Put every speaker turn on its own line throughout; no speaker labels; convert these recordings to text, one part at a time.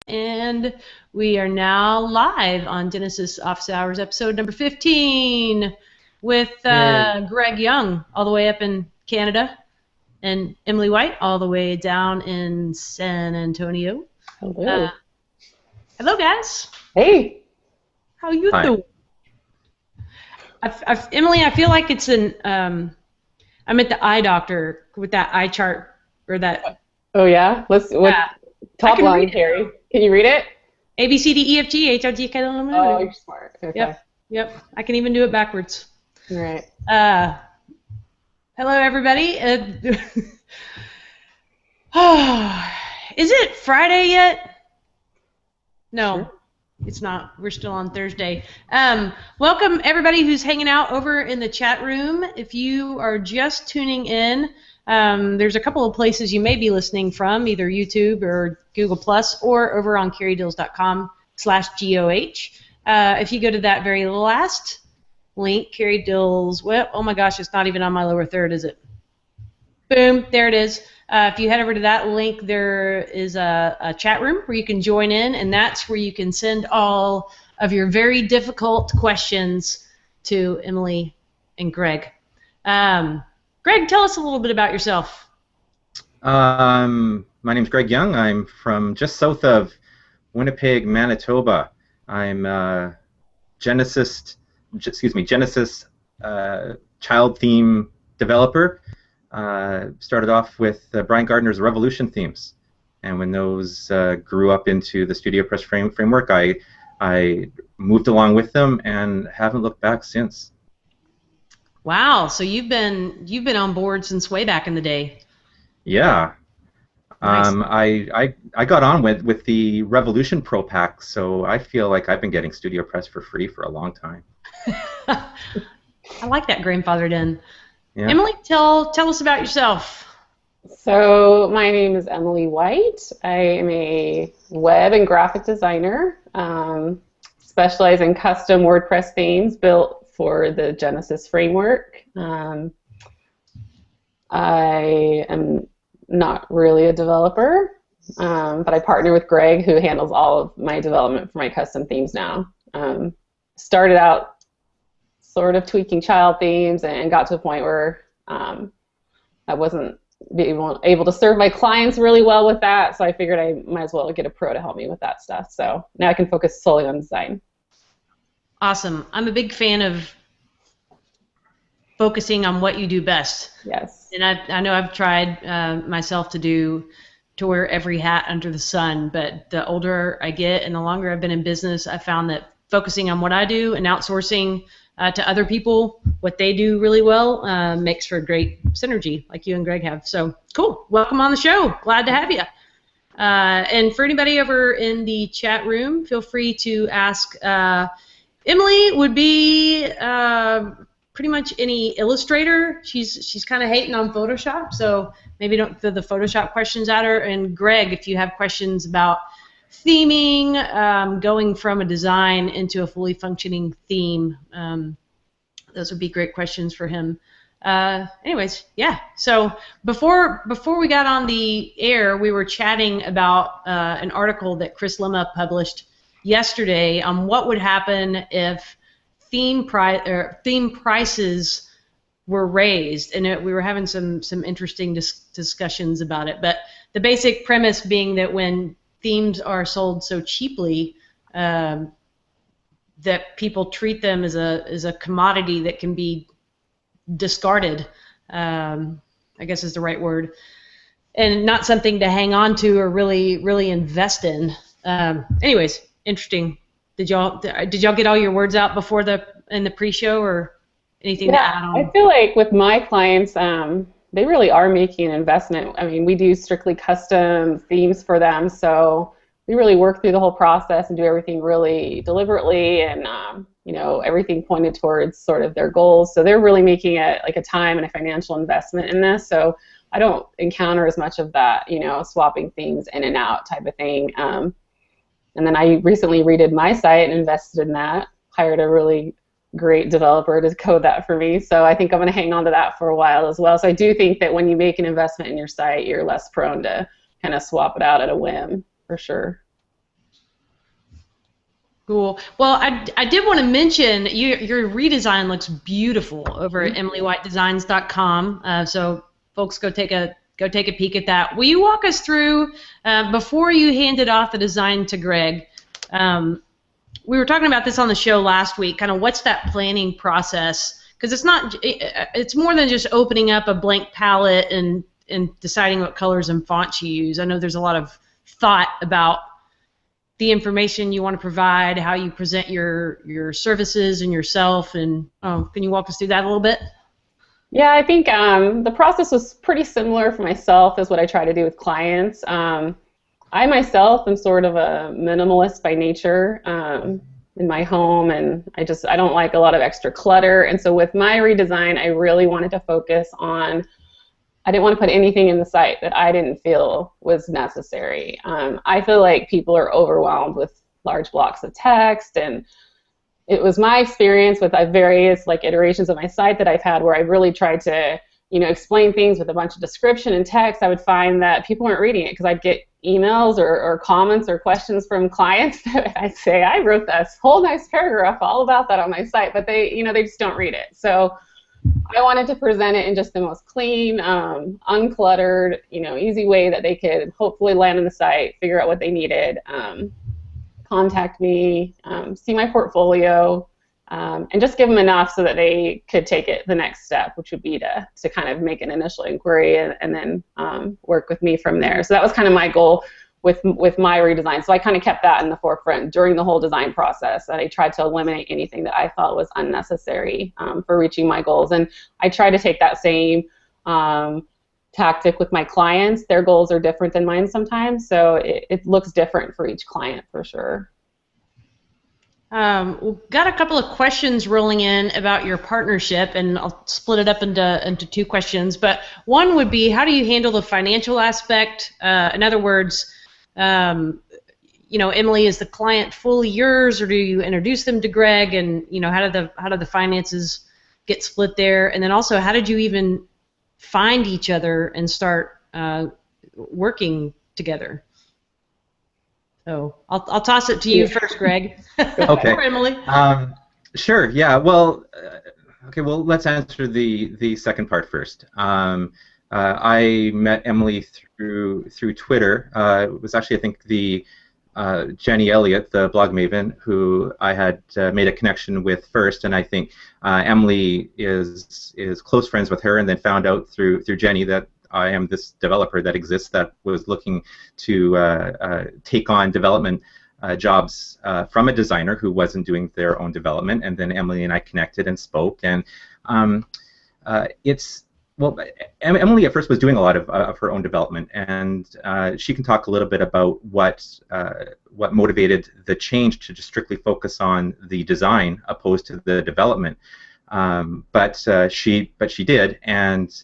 And we are now live on Genesis Office Hours episode number 15 with Greg Young all the way up in Canada and Emily White all the way down in San Antonio.
Hello.
Hello, guys.
Hey.
How you doing? Emily, I feel like it's I'm at the eye doctor with that eye chart or that.
Oh yeah. Top line, Carrie. Can you read it?
A B C D E F G H I J K L M N O.
Oh, you're smart. Okay.
Yep. I can even do it backwards.
All right.
Hello, everybody. Is it Friday yet? No. Sure. It's not. We're still on Thursday. Welcome, everybody who's hanging out over in the chat room. If you are just tuning in, there's a couple of places you may be listening from, either YouTube or Google Plus, or over on carriedeals.com/GOH. If you go to that very last link, Carrie Deals, well, oh my gosh, it's not even on my lower third, is it? Boom, there it is. If you head over to that link, there is a chat room where you can join in, and that's where you can send all of your very difficult questions to Emily and Greg. Greg, tell us a little bit about yourself.
My name's Greg Young. I'm from just south of Winnipeg, Manitoba. I'm Genesis child theme developer. Started off with Brian Gardner's Revolution themes, and when those grew up into the StudioPress framework, I moved along with them and haven't looked back since.
Wow, so you've been on board since way back in the day.
Yeah.
Nice.
I got on with the Revolution Pro Pack, so I feel like I've been getting StudioPress for free for a long time.
I like that grandfathered in.
Yeah.
Emily, tell us about yourself.
So my name is Emily White. I am a web and graphic designer, specialize in custom WordPress themes built for the Genesis framework. I am not really a developer, but I partner with Greg, who handles all of my development for my custom themes now. Started out sort of tweaking child themes and got to a point where I wasn't able to serve my clients really well with that, so I figured I might as well get a pro to help me with that stuff. So now I can focus solely on design.
Awesome. I'm a big fan of focusing on what you do best.
Yes.
And I know I've tried myself to wear every hat under the sun, but the older I get and the longer I've been in business, I found that focusing on what I do and outsourcing to other people what they do really well makes for a great synergy like you and Greg have. So cool. Welcome on the show. Glad to have you. And for anybody over in the chat room, feel free to ask. Emily would be pretty much any illustrator. She's kind of hating on Photoshop, so maybe don't throw the Photoshop questions at her. And Greg, if you have questions about theming, going from a design into a fully functioning theme, those would be great questions for him. Anyways, yeah. So before we got on the air, we were chatting about an article that Chris Lemma published yesterday on what would happen if theme prices were raised, and we were having some interesting discussions about it. But the basic premise being that when themes are sold so cheaply, that people treat them as a commodity that can be discarded, I guess is the right word, and not something to hang on to or really invest in. Anyways, interesting. Did y'all get all your words out before in the pre-show or anything to add on?
I feel like with my clients, they really are making an investment. I mean, we do strictly custom themes for them, so we really work through the whole process and do everything really deliberately, and everything pointed towards sort of their goals. So they're really making it like a time and a financial investment in this. So I don't encounter as much of that, swapping themes in and out type of thing. And then I recently redid my site and invested in that, hired a really great developer to code that for me. So I think I'm going to hang on to that for a while as well. So I do think that when you make an investment in your site, you're less prone to kind of swap it out at a whim, for sure.
Cool. Well, I did want to mention your redesign looks beautiful over at emilywhitedesigns.com. So folks, go take a peek at that. Will you walk us through before you handed off the design to Greg? We were talking about this on the show last week. Kind of what's that planning process? Because it's more than just opening up a blank palette and deciding what colors and fonts you use. I know there's a lot of thought about the information you want to provide, how you present your services and yourself, and can you walk us through that a little bit?
Yeah, I think the process was pretty similar for myself as what I try to do with clients. I myself am sort of a minimalist by nature in my home, and I don't like a lot of extra clutter. And so with my redesign, I really wanted to focus on, I didn't want to put anything in the site that I didn't feel was necessary. I feel like people are overwhelmed with large blocks of text, and it was my experience with various iterations of my site that I've had where I've really tried to explain things with a bunch of description and text. I would find that people weren't reading it because I'd get emails or comments or questions from clients that I'd say, I wrote this whole nice paragraph all about that on my site, but they just don't read it. So I wanted to present it in just the most clean, uncluttered, easy way that they could hopefully land on the site, figure out what they needed, contact me, see my portfolio, and just give them enough so that they could take it the next step, which would be to kind of make an initial inquiry and then work with me from there. So that was kind of my goal with my redesign. So I kind of kept that in the forefront during the whole design process, and I tried to eliminate anything that I thought was unnecessary for reaching my goals. And I try to take that same tactic with my clients. Their goals are different than mine sometimes, so it looks different for each client for sure.
We've got a couple of questions rolling in about your partnership, and I'll split it up into two questions. But one would be, how do you handle the financial aspect? In other words, Emily, is the client fully yours, or do you introduce them to Greg? And how do the finances get split there? And then also, how did you even find each other and start working together? So I'll toss it to you first, Greg.
Okay.
Or Emily.
Sure. Yeah. Well, okay. Well, let's answer the second part first. I met Emily through Twitter. It was actually, I think, the Jenny Elliott, the blog maven, who I had made a connection with first, and I think Emily is close friends with her, and then found out through Jenny that I am this developer that exists that was looking to take on development jobs from a designer who wasn't doing their own development, and then Emily and I connected and spoke, and Emily at first was doing a lot of her own development, and she can talk a little bit about what motivated the change to just strictly focus on the design opposed to the development. But she did, and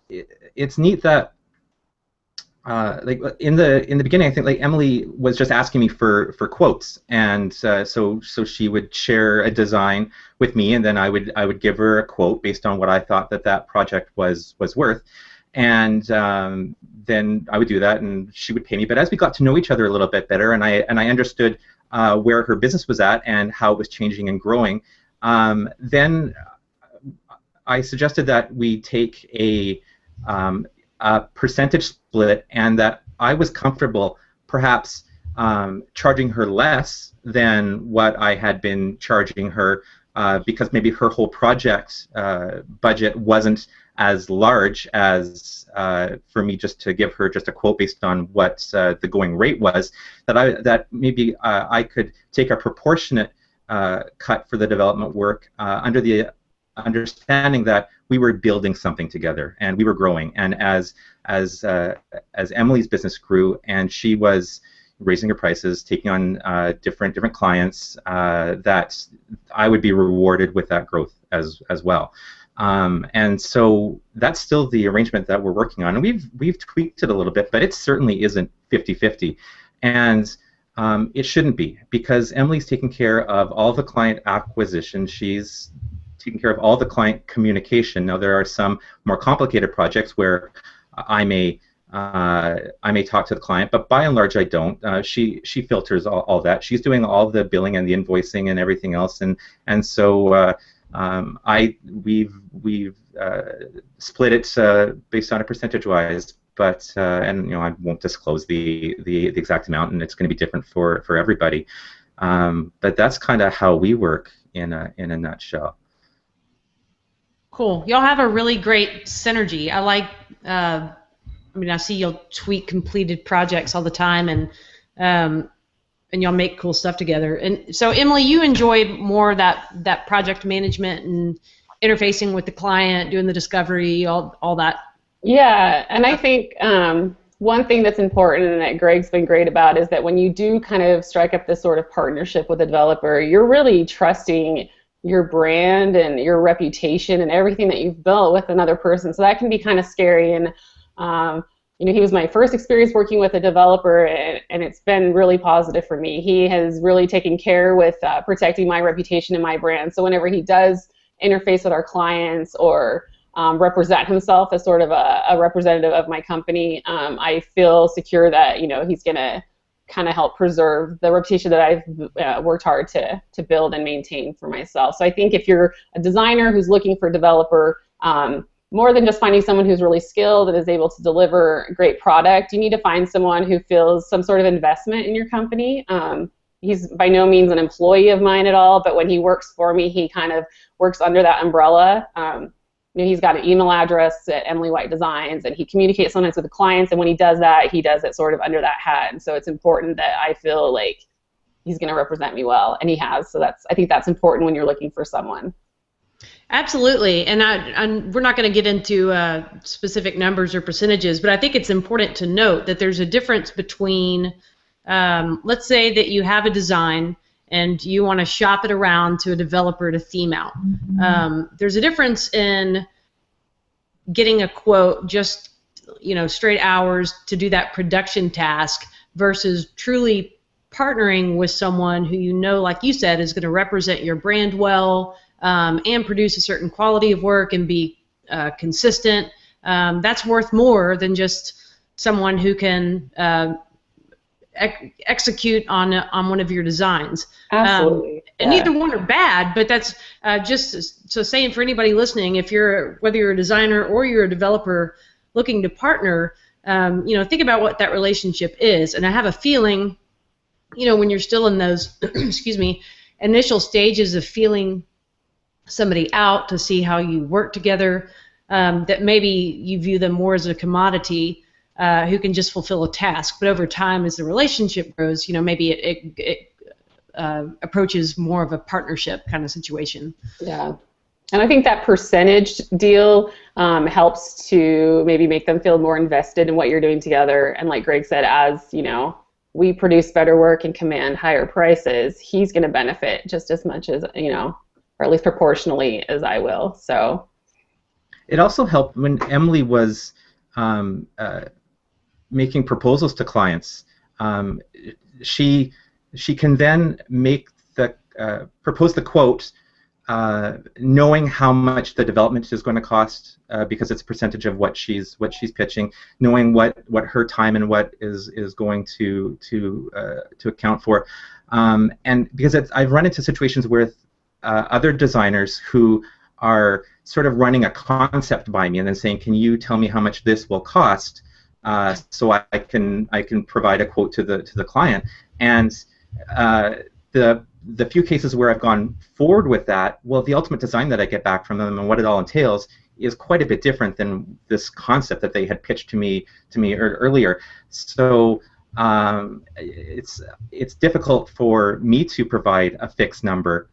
it's neat that in the beginning, I think Emily was just asking me for quotes, and so she would share a design with me, and then I would give her a quote based on what I thought that project was worth, and then I would do that, and she would pay me. But as we got to know each other a little bit better, and I understood where her business was at and how it was changing and growing, then I suggested that we take a percentage split, and that I was comfortable perhaps charging her less than what I had been charging her because maybe her whole project budget wasn't as large as for me just to give her just a quote based on what the going rate was, that maybe I could take a proportionate cut for the development work under the understanding that we were building something together and we were growing, and as Emily's business grew and she was raising her prices, taking on different clients, that I would be rewarded with that growth as well. And so that's still the arrangement that we're working on, and we've tweaked it a little bit, but it certainly isn't 50-50, and it shouldn't be, because Emily's taking care of all the client acquisition. She's taking care of all the client communication. Now, there are some more complicated projects where I may I may talk to the client, but by and large I don't. She filters all that. She's doing all the billing and the invoicing and everything else, and so we've split it based on a percentage-wise. But and I won't disclose the exact amount, and it's going to be different for everybody. But that's kind of how we work in a nutshell.
Cool. Y'all have a really great synergy. I like. I mean, I see you'll tweet completed projects all the time, and y'all make cool stuff together. And so, Emily, you enjoy more that project management and interfacing with the client, doing the discovery, all that.
Yeah, and I think one thing that's important and that Greg's been great about is that when you do kind of strike up this sort of partnership with a developer, you're really trusting your brand and your reputation and everything that you've built with another person. So that can be kind of scary. And he was my first experience working with a developer, and it's been really positive for me. He has really taken care with protecting my reputation and my brand. So whenever he does interface with our clients or represent himself as sort of a representative of my company, I feel secure that he's going to kind of help preserve the reputation that I've worked hard to build and maintain for myself. So I think if you're a designer who's looking for a developer, more than just finding someone who's really skilled and is able to deliver a great product, you need to find someone who feels some sort of investment in your company. He's by no means an employee of mine at all, but when he works for me, he kind of works under that umbrella. He's got an email address at Emily White Designs, and he communicates sometimes with the clients, and when he does that, he does it sort of under that hat. And so it's important that I feel like he's going to represent me well, and he has. So I think that's important when you're looking for someone.
Absolutely, and we're not going to get into specific numbers or percentages, but I think it's important to note that there's a difference between, let's say that you have a design and you want to shop it around to a developer to theme out. There's a difference in getting a quote, just straight hours to do that production task, versus truly partnering with someone who like you said, is going to represent your brand well. And produce a certain quality of work and be consistent. That's worth more than just someone who can execute on one of your designs.
Absolutely.
And neither one are bad, but that's just so saying for anybody listening, whether you're a designer or you're a developer looking to partner, think about what that relationship is. And I have a feeling, when you're still in those, excuse me, initial stages of feeling somebody out to see how you work together, that maybe you view them more as a commodity who can just fulfill a task. But over time, as the relationship grows, maybe it approaches more of a partnership kind of situation.
Yeah. And I think that percentage deal helps to maybe make them feel more invested in what you're doing together. And like Greg said, as we produce better work and command higher prices, he's going to benefit just as much as, or at least proportionally as I will. So
it also helped when Emily was making proposals to clients. She can then make propose the quote, knowing how much the development is going to cost, because it's a percentage of what she's pitching, knowing what her time and what is going to account for, and because I've run into situations where other designers who are sort of running a concept by me and then saying, "Can you tell me how much this will cost, so I can provide a quote to the client?" And the few cases where I've gone forward with that, well, the ultimate design that I get back from them and what it all entails is quite a bit different than this concept that they had pitched to me earlier. So it's difficult for me to provide a fixed number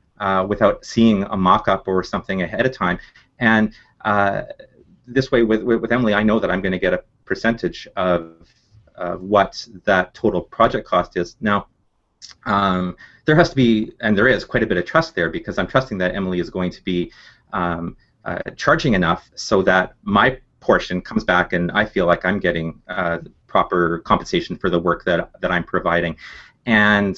without seeing a mock-up or something ahead of time. And this way, with Emily, I know that I'm going to get a percentage of what that total project cost is. Now, there has to be, and there is, quite a bit of trust there, because I'm trusting that Emily is going to be charging enough so that my portion comes back and I feel like I'm getting proper compensation for the work that I'm providing. And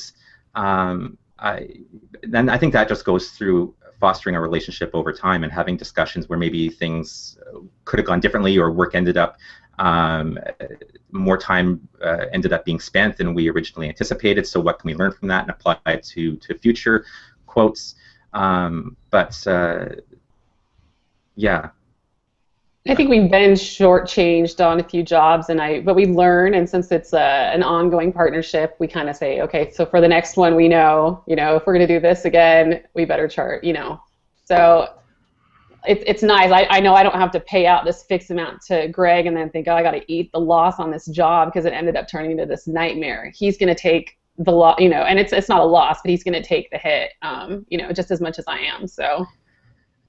then I think that just goes through fostering a relationship over time and having discussions where maybe things could have gone differently or work ended up more time ended up being spent than we originally anticipated. So what can we learn from that and apply it to future quotes? Yeah.
I think we've been shortchanged on a few jobs, but we learn, and since it's an ongoing partnership, we kind of say, okay, so for the next one, we know, if we're going to do this again, we better chart, So it's nice. I know I don't have to pay out this fixed amount to Greg and then think, oh, I got to eat the loss on this job because it ended up turning into this nightmare. He's going to take the loss, and it's not a loss, but he's going to take the hit, just as much as I am. So.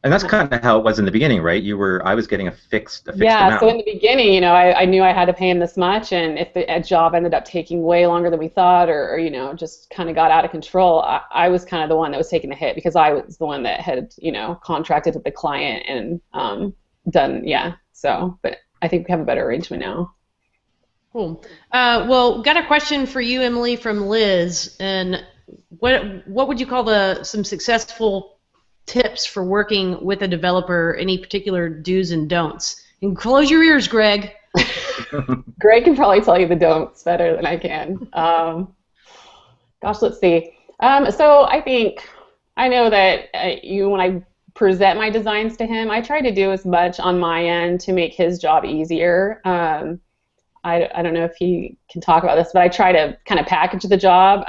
And that's kind of how it was in the beginning, right? I was getting a fixed amount.
So in the beginning, I knew I had to pay him this much, and if the job ended up taking way longer than we thought, or just kind of got out of control, I was kind of the one that was taking the hit because I was the one that had, contracted with the client and So, but I think we have a better arrangement now.
Cool. Well, got a question for you, Emily, from Liz. And what would you call some successful tips for working with a developer, any particular do's and don'ts? And close your ears, Greg.
Greg can probably tell you the don'ts better than I can. Gosh, let's see. So I know that when I present my designs to him, I try to do as much on my end to make his job easier. I don't know if he can talk about this, but I try to kind of package the job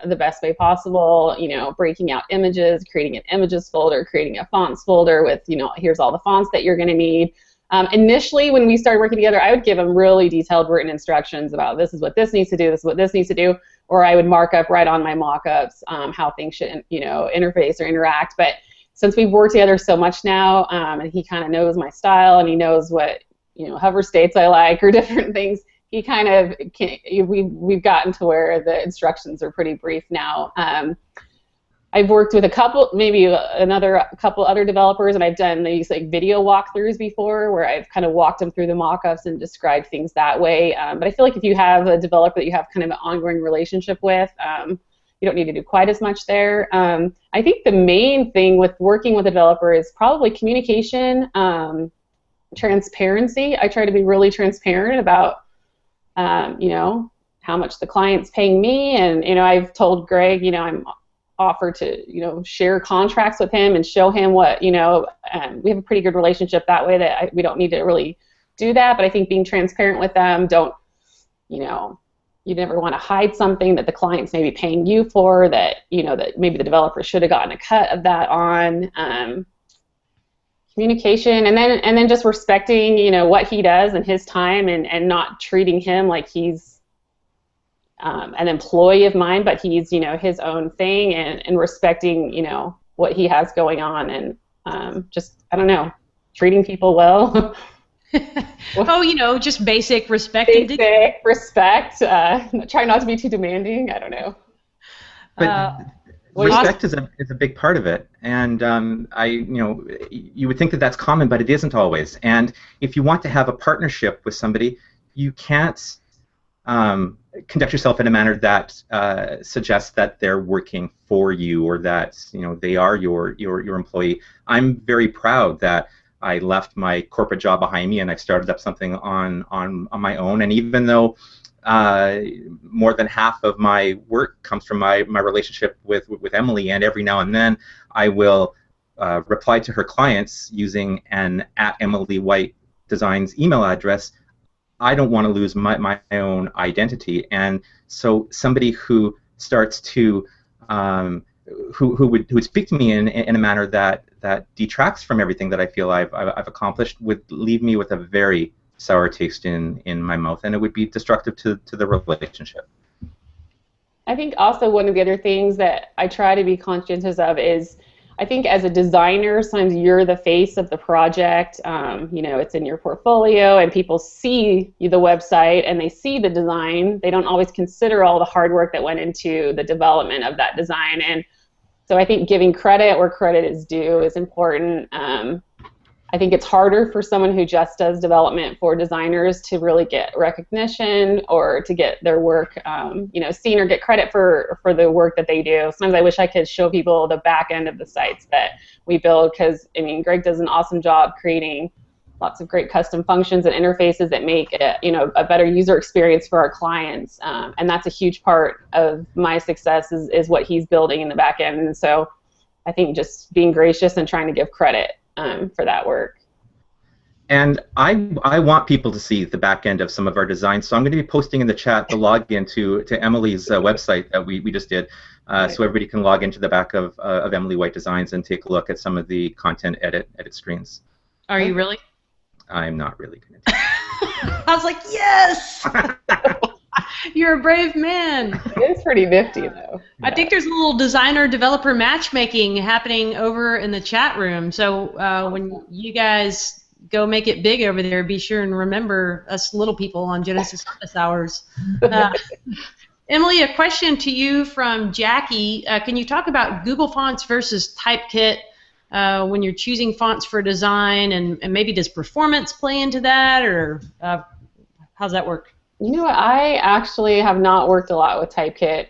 the best way possible, breaking out images, creating an images folder, creating a fonts folder with, here's all the fonts that you're going to need. Initially, when we started working together, I would give him really detailed written instructions about this is what this needs to do, this is what this needs to do, or I would mark up right on my mock-ups how things should, interface or interact. But since we've worked together so much now, and he kind of knows my style and he knows what hover states I like or different things, he kind of we've gotten to where the instructions are pretty brief now. I've worked with a couple other developers, and I've done these like video walkthroughs before where I've kind of walked them through the mock-ups and described things that way. But I feel like if you have a developer that you have kind of an ongoing relationship with, you don't need to do quite as much there. I think the main thing with working with a developer is probably communication, transparency. I try to be really transparent about, how much the client's paying me, and I've told Greg, I'm offered to share contracts with him and show him what we have a pretty good relationship that way that we don't need to really do that. But I think being transparent with them, you never want to hide something that the client's maybe paying you for that that maybe the developer should have gotten a cut of that on. Communication, and then just respecting what he does and his time, and not treating him like he's an employee of mine, but he's his own thing, and respecting what he has going on, and just I don't know, treating people well.
Just basic respect.
Basic respect. Try not to be too demanding. I don't know.
But respect is a big part of it, and you would think that that's common, but it isn't always. And if you want to have a partnership with somebody, you can't conduct yourself in a manner that suggests that they're working for you or that they are your employee. I'm very proud that I left my corporate job behind me and I started up something on my own. And even though more than half of my work comes from my relationship with Emily, and every now and then I will reply to her clients using an @EmilyWhiteDesigns email address. I don't want to lose my own identity, and so somebody who starts to who would speak to me in a manner that detracts from everything that I feel I've accomplished would leave me with a very sour taste in my mouth, and it would be destructive to the relationship.
I think also one of the other things that I try to be conscientious of is, I think as a designer, sometimes you're the face of the project. It's in your portfolio, and people see the website and they see the design. They don't always consider all the hard work that went into the development of that design. And so I think giving credit where credit is due is important. I think it's harder for someone who just does development for designers to really get recognition or to get their work seen or get credit for the work that they do. Sometimes I wish I could show people the back end of the sites that we build, because Greg does an awesome job creating lots of great custom functions and interfaces that make it, a better user experience for our clients. And that's a huge part of my success is what he's building in the back end. And so I think just being gracious and trying to give credit for that work.
And I want people to see the back end of some of our designs, so I'm going to be posting in the chat the login to Emily's website that we just did, so everybody can log into the back of Emily White Designs and take a look at some of the content edit screens.
Are you really?
I'm not really going to.
I was like, yes! You're a brave man.
It is pretty nifty, though.
I think there's a little designer-developer matchmaking happening over in the chat room. So when you guys go make it big over there, be sure and remember us little people on Genesis Office Hours. Emily, a question to you from Jackie. Can you talk about Google Fonts versus Typekit when you're choosing fonts for design, and maybe does performance play into that, or how's that work?
You know what, I actually have not worked a lot with Typekit.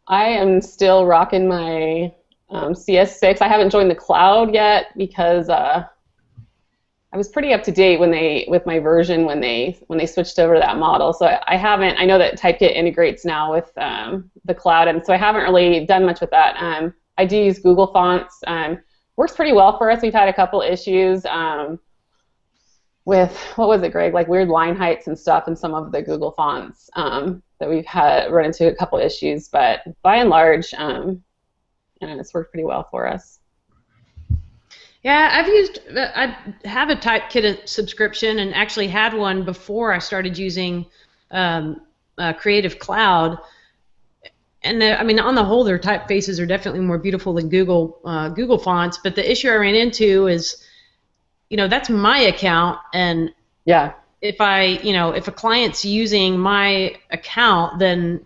I am still rocking my CS6. I haven't joined the cloud yet because I was pretty up to date with my version when they switched over to that model. So I haven't. I know that Typekit integrates now with the cloud, and so I haven't really done much with that. I do use Google Fonts. Works pretty well for us. We've had a couple issues with, what was it, Greg? Like weird line heights and stuff in some of the Google Fonts that we've run into a couple issues. But by and large, it's worked pretty well for us.
Yeah, I have a Typekit subscription, and actually had one before I started using Creative Cloud. And I mean, on the whole, their typefaces are definitely more beautiful than Google Fonts. But the issue I ran into is, that's my account, and
yeah,
if a client's using my account, then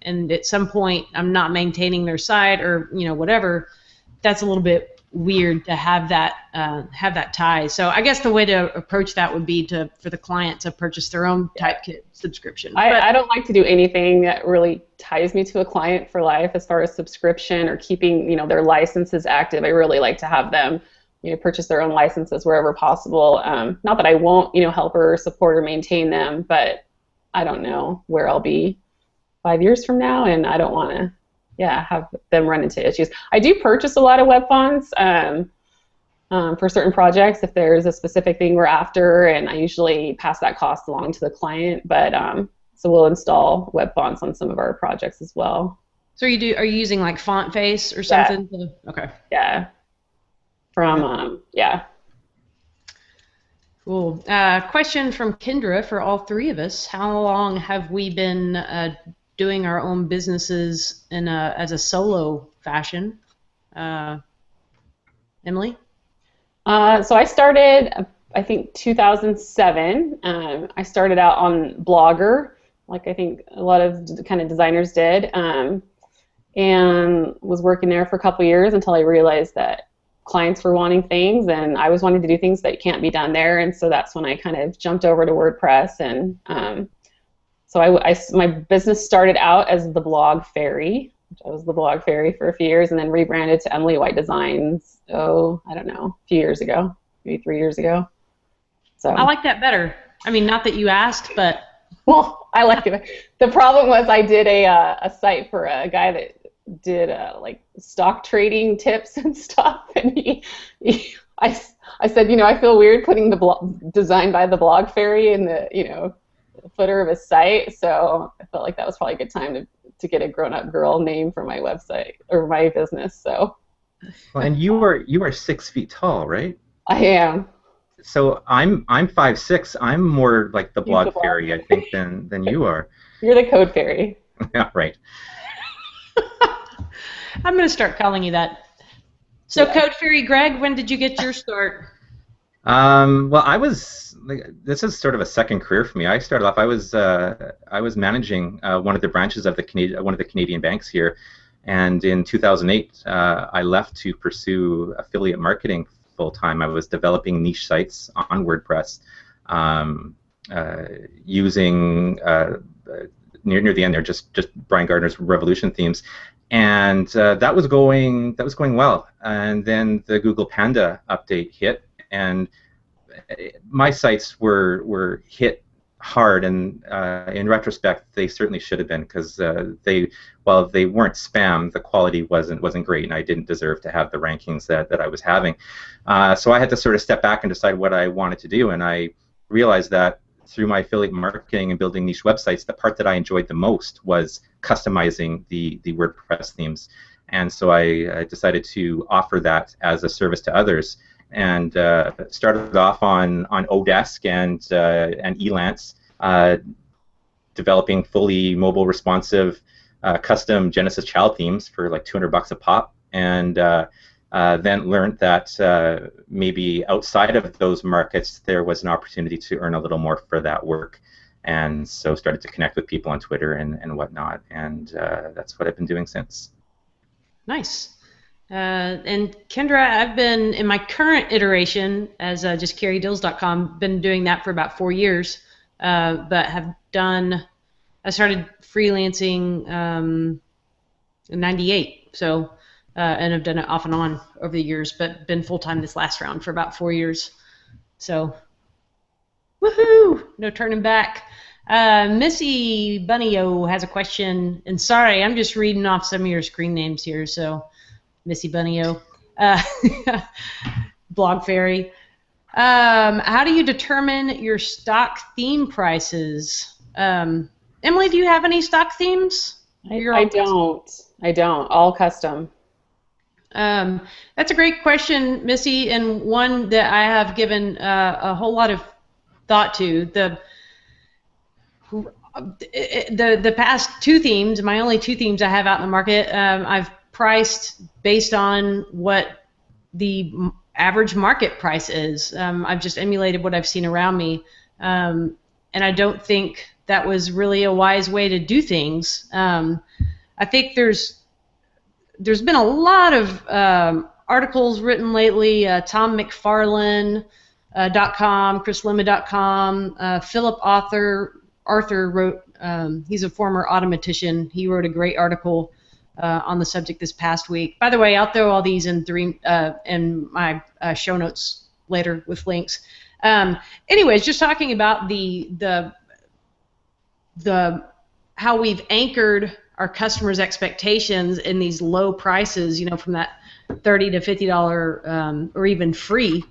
and at some point I'm not maintaining their site or whatever, that's a little bit weird to have that tie. So I guess the way to approach that would be for the client to purchase their own Typekit subscription.
I don't like to do anything that really ties me to a client for life as far as subscription or keeping their licenses active. I really like to have them purchase their own licenses wherever possible. Not that I won't help or support or maintain them, but I don't know where I'll be 5 years from now, and I don't want to have them run into issues. I do purchase a lot of web fonts for certain projects if there's a specific thing we're after, and I usually pass that cost along to the client. But so we'll install web fonts on some of our projects as well.
So are you using like Font Face or something? Yeah. Okay.
Yeah.
Cool. Question from Kendra for all three of us. How long have we been doing our own businesses as a solo fashion? Emily?
So I started, I think, 2007. I started out on Blogger, like I think a lot of kind of designers did, and was working there for a couple years until I realized that clients were wanting things, and I was wanting to do things that can't be done there, and so that's when I kind of jumped over to WordPress. And so my business started out as the Blog Fairy, which I was the Blog Fairy for a few years, and then rebranded to Emily White Designs, I don't know, a few years ago, maybe 3 years ago. So
I like that better. I mean, not that you asked, but...
Well, I like it. The problem was I did a site for a guy that did like stock trading tips and stuff, and I said, I feel weird putting the designed by the Blog Fairy in the footer of his site, so I felt like that was probably a good time to get a grown-up girl name for my website or my business. So.
Well, and you are 6 feet tall, right?
I am.
So I'm 5'6". I'm more like the Blog Fairy, I think, than you are.
You're the Code Fairy.
Yeah, right.
I'm going to start calling you that. So, yeah. Code Fairy Greg, when did you get your start?
Well, this is sort of a second career for me. I started off, I was managing one of the branches of one of the Canadian banks here, and in 2008, I left to pursue affiliate marketing full-time. I was developing niche sites on WordPress, using near the end there just Brian Gardner's Revolution themes, and that was going well. And then the Google Panda update hit, and my sites were hit hard, and in retrospect, they certainly should have been, because while they weren't spam, the quality wasn't great, and I didn't deserve to have the rankings that I was having. So I had to sort of step back and decide what I wanted to do, and I realized that through my affiliate marketing and building niche websites, the part that I enjoyed the most was customizing the WordPress themes. And so I decided to offer that as a service to others, and started off on Odesk and Elance, developing fully mobile responsive custom Genesis child themes for like $200 a pop, and then learned that maybe outside of those markets there was an opportunity to earn a little more for that work, and so started to connect with people on Twitter and whatnot, and that's what I've been doing since.
Nice. And Kendra, I've been in my current iteration as just carriedeals.com, been doing that for about 4 years, but I started freelancing in '98, so and I've done it off and on over the years, but been full-time this last round for about 4 years. So, woohoo! No turning back. Missy Bunnyo has a question, and sorry, I'm just reading off some of your screen names here, so Missy Bunnyo, Blog Fairy. How do you determine your stock theme prices? Emily, do you have any stock themes?
I don't. All custom.
That's a great question, Missy, and one that I have given a whole lot of thought to. The past 2 themes, my only 2 themes I have out in the market, I've priced based on what the average market price is. I've just emulated what I've seen around me, and I don't think that was really a wise way to do things. I think there's been a lot of articles written lately. TomMcFarlane.com, ChrisLema.com, Philip Arthur wrote. He's a former automatician. He wrote a great article on the subject this past week. By the way, I'll throw all these in my show notes later with links. Anyways, just talking about the how we've anchored our customers' expectations in these low prices, from that $30 to $50 or even free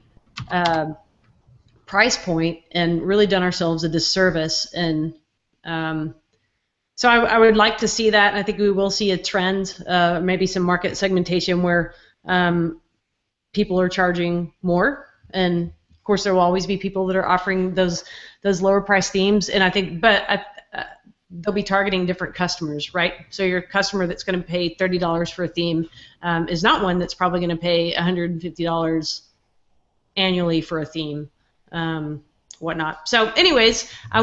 price point, and really done ourselves a disservice. And so I would like to see that, and I think we will see a trend, maybe some market segmentation where people are charging more, and of course there will always be people that are offering those lower price themes, and I think, they'll be targeting different customers, right? So your customer that's going to pay $30 for a theme is not one that's probably going to pay $150 annually for a theme, whatnot. So anyways, I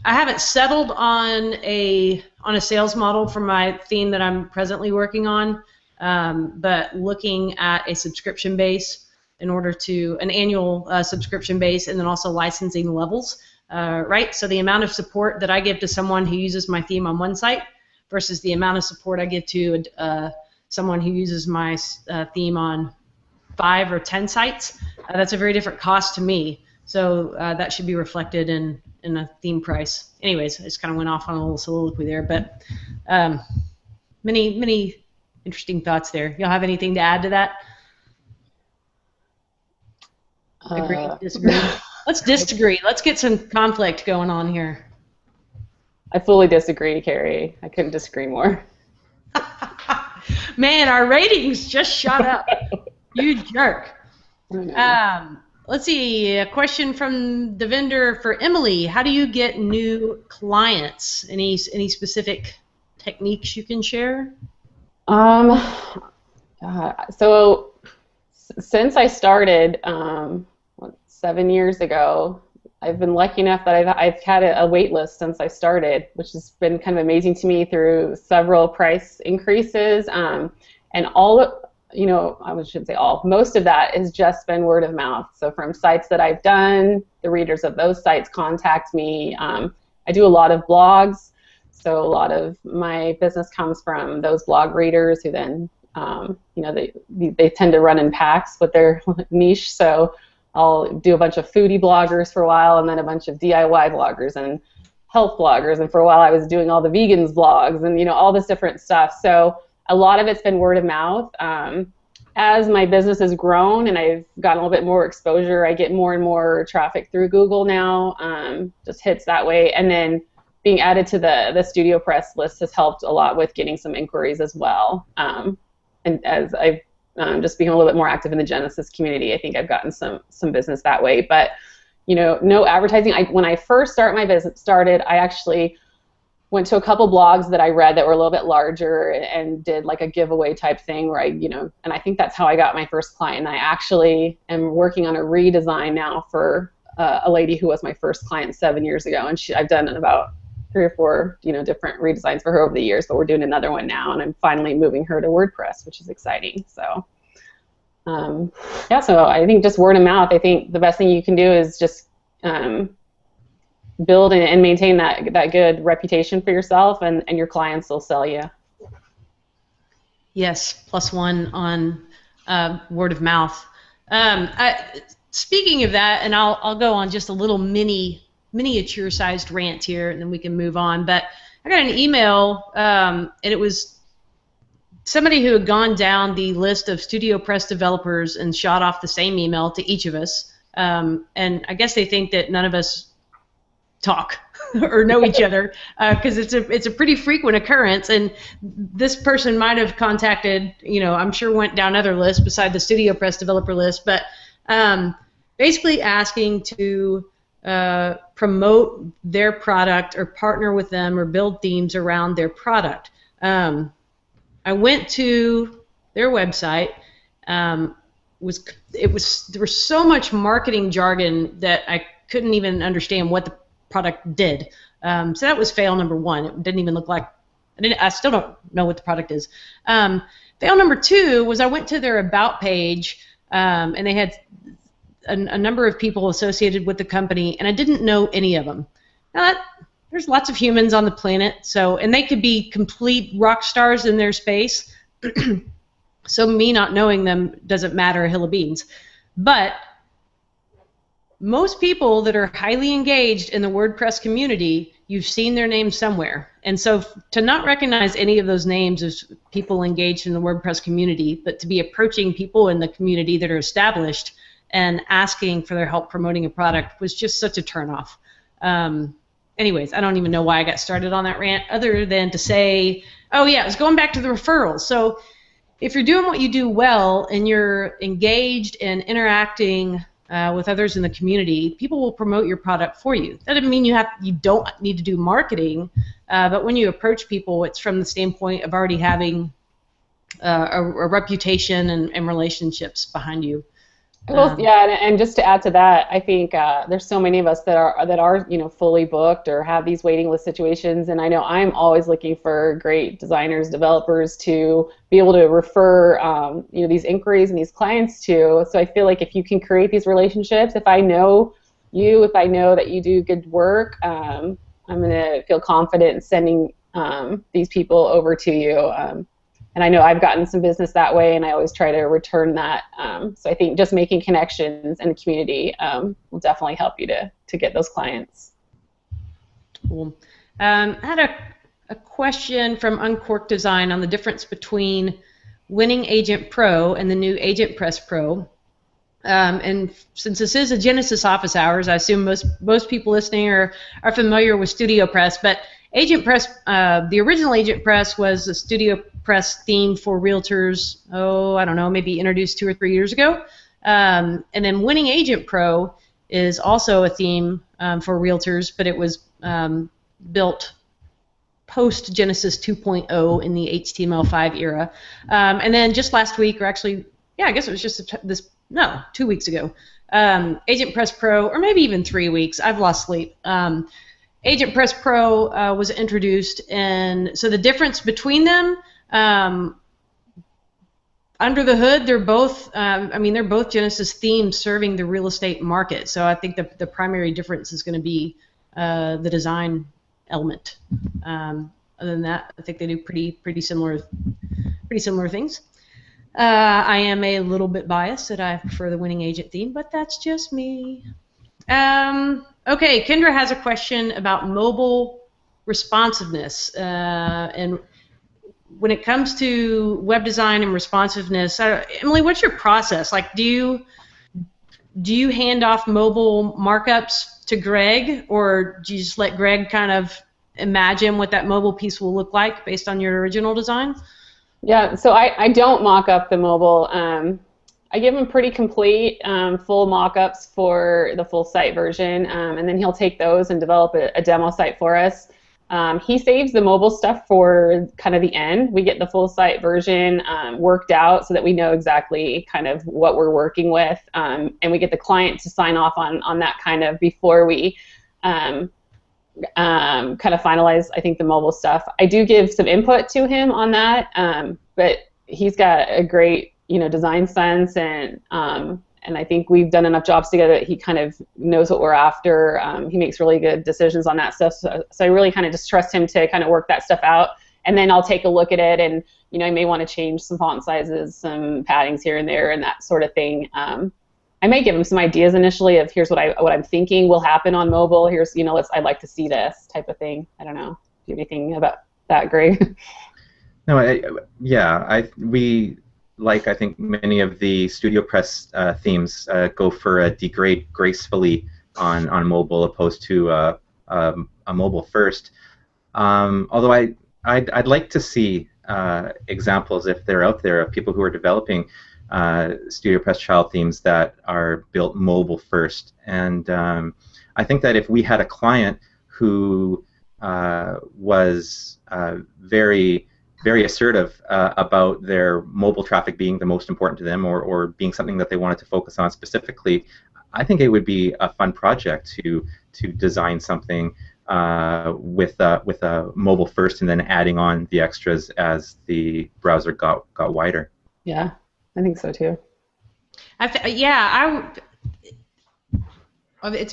haven't settled on a sales model for my theme that I'm presently working on, but looking at a subscription base in order to an annual subscription base, and then also licensing levels. Right, so the amount of support that I give to someone who uses my theme on one site versus the amount of support I give to someone who uses my theme on 5 or 10 sites, that's a very different cost to me. So that should be reflected in a theme price. Anyways, I just kind of went off on a little soliloquy there, but many interesting thoughts there. Y'all have anything to add to that? Agree, disagree? Let's disagree. Let's get some conflict going on here.
I fully disagree, Carrie. I couldn't disagree more.
Man, our ratings just shot up. You jerk. Let's see. A question from the vendor for Emily. How do you get new clients? Any specific techniques you can share?
So since I started 7 years ago, I've been lucky enough that I've had a wait list since I started, which has been kind of amazing to me through several price increases, and I shouldn't say all, most of that has just been word of mouth. So from sites that I've done, the readers of those sites contact me. I do a lot of blogs, so a lot of my business comes from those blog readers who then, they tend to run in packs with their niche. So I'll do a bunch of foodie bloggers for a while, and then a bunch of DIY bloggers and health bloggers, and for a while I was doing all the vegans blogs and, you know, all this different stuff. So a lot of it's been word of mouth. As my business has grown and I've gotten a little bit more exposure, I get more and more traffic through Google now, just hits that way. And then being added to the Studio Press list has helped a lot with getting some inquiries as well. And as I've just become a little bit more active in the Genesis community, I think I've gotten some business that way. But, you know, no advertising. When I first started, I actually went to a couple blogs that I read that were a little bit larger and did like a giveaway type thing where and I think that's how I got my first client. And I actually am working on a redesign now for a lady who was my first client 7 years ago, and I've done about 3 or 4 different redesigns for her over the years, but we're doing another one now, and I'm finally moving her to WordPress, which is exciting. So yeah, so I think just word of mouth. I think the best thing you can do is just build and maintain that good reputation for yourself, and your clients will sell you.
Yes, +1 on word of mouth. Speaking of that, and I'll go on just a little miniature-sized rant here, and then we can move on. But I got an email, and it was somebody who had gone down the list of Studio Press developers and shot off the same email to each of us. And I guess they think that none of us talk or know each other, because it's a pretty frequent occurrence. And this person might have contacted, I'm sure went down other lists beside the Studio Press developer list, but basically asking to promote their product or partner with them or build themes around their product. I went to their website. There was so much marketing jargon that I couldn't even understand what the product did. So that was fail number 1. It didn't even look like, I still don't know what the product is. Fail number 2 was I went to their about page, and they had a number of people associated with the company, and I didn't know any of them. Now, there's lots of humans on the planet, and they could be complete rock stars in their space. So me not knowing them doesn't matter a hill of beans. But most people that are highly engaged in the WordPress community, you've seen their name somewhere. And so to not recognize any of those names as people engaged in the WordPress community, but to be approaching people in the community that are established and asking for their help promoting a product was just such a turnoff. Anyways, I don't even know why I got started on that rant, other than to say, oh yeah, it was going back to the referrals. So if you're doing what you do well and you're engaged and interacting with others in the community, people will promote your product for you. That doesn't mean you don't need to do marketing, but when you approach people, it's from the standpoint of already having a reputation and relationships behind you.
Well, yeah, and just to add to that, I think there's so many of us that are fully booked or have these waiting list situations, and I know I'm always looking for great designers, developers to be able to refer these inquiries and these clients to. So I feel like if you can create these relationships, if I know you, if I know that you do good work, I'm going to feel confident in sending these people over to you. And I know I've gotten some business that way, and I always try to return that. So I think just making connections in the community will definitely help you to get those clients.
Cool. I had a question from Uncorked Design on the difference between Winning Agent Pro and the new Agent Press Pro. And since this is a Genesis office hours, I assume most people listening are familiar with Studio Press, but Agent Press, the original Agent Press was a Studio Press theme for realtors, I don't know, maybe introduced 2 or 3 years ago. And then Winning Agent Pro is also a theme for realtors, but it was built post Genesis 2.0 in the HTML5 era. And then just last week, or actually, yeah, I guess it was just 2 weeks ago, Agent Press Pro, or maybe even 3 weeks, I've lost sleep. Agent Press Pro was introduced, and so the difference between them, under the hood, they're both they're both Genesis themes serving the real estate market. So I think the primary difference is going to be the design element. Other than that, I think they do pretty similar things. I am a little bit biased that I prefer the winning agent theme, but that's just me. Okay, Kendra has a question about mobile responsiveness. And when it comes to web design and responsiveness, Emily, what's your process? Like, do you hand off mobile markups to Greg, or do you just let Greg kind of imagine what that mobile piece will look like based on your original design?
Yeah, so I don't mock up the mobile. I give him pretty complete full mock-ups for the full site version, and then he'll take those and develop a demo site for us. He saves the mobile stuff for kind of the end. We get the full site version worked out so that we know exactly kind of what we're working with, and we get the client to sign off on that kind of before we kind of finalize, I think, the mobile stuff. I do give some input to him on that, but he's got a great, design sense, and I think we've done enough jobs together that he kind of knows what we're after. He makes really good decisions on that stuff, so I really kind of just trust him to kind of work that stuff out, and then I'll take a look at it, and I may want to change some font sizes, some paddings here and there, and that sort of thing. I may give him some ideas initially of here's what I'm thinking will happen on mobile. Here's I'd like to see this type of thing. I don't know. Do you have anything about that, Greg?
No, we I think many of the StudioPress themes go for a degrade gracefully on mobile opposed to a mobile first. Although I'd like to see examples, if they're out there, of people who are developing StudioPress child themes that are built mobile first. And I think that if we had a client who was very, very assertive about their mobile traffic being the most important to them, or being something that they wanted to focus on specifically, I think it would be a fun project to design something with a mobile first, and then adding on the extras as the browser got wider.
Yeah, I think so too.
It's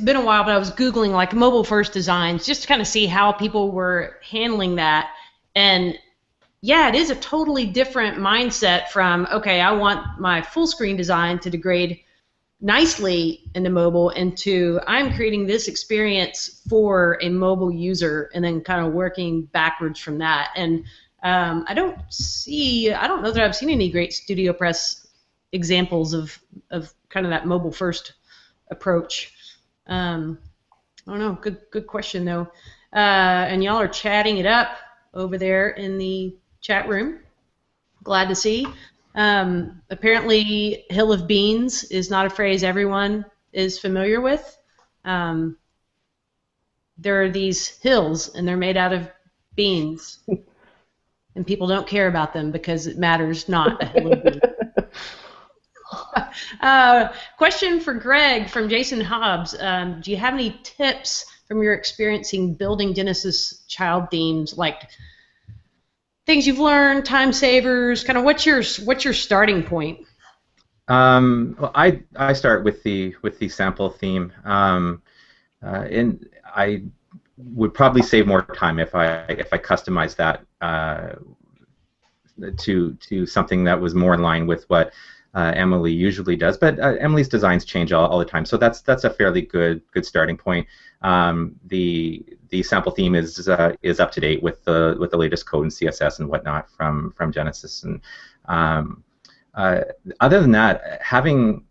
been a while, but I was Googling like mobile first designs just to kind of see how people were handling that. And yeah, it is a totally different mindset from, okay, I want my full screen design to degrade nicely into mobile, into I'm creating this experience for a mobile user, and then kind of working backwards from that. And I don't know that I've seen any great StudioPress examples of kind of that mobile first approach. I don't know. Good question though. And y'all are chatting it up over there in the chat room. Glad to see. Apparently, hill of beans is not a phrase everyone is familiar with. There are these hills, and they're made out of beans, and people don't care about them because it matters not a hill of beans. Question for Greg from Jason Hobbs. Do you have any tips from your experiencing building Genesis child themes, like things you've learned, time savers, kind of what's your starting point?
Well, I start with the sample theme, and I would probably save more time if I customized that to something that was more in line with what Emily usually does. But Emily's designs change all the time, so that's a fairly good starting point. The sample theme is up to date with the latest code and CSS and whatnot from Genesis. And other than that, having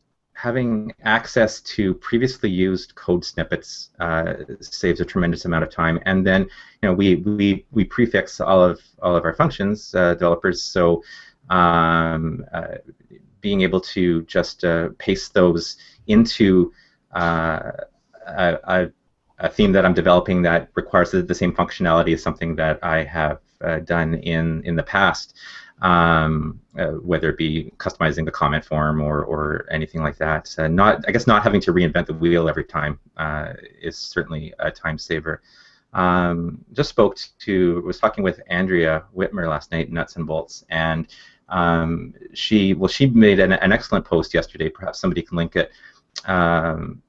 access to previously used code snippets saves a tremendous amount of time. And then we prefix all of our functions, developers. So being able to just paste those into a theme that I'm developing that requires the same functionality as something that I have done in the past, whether it be customizing the comment form or anything like that. I guess not having to reinvent the wheel every time is certainly a time saver. Was talking with Andrea Whitmer last night, Nuts and Bolts, and she made an excellent post yesterday. Perhaps somebody can link it,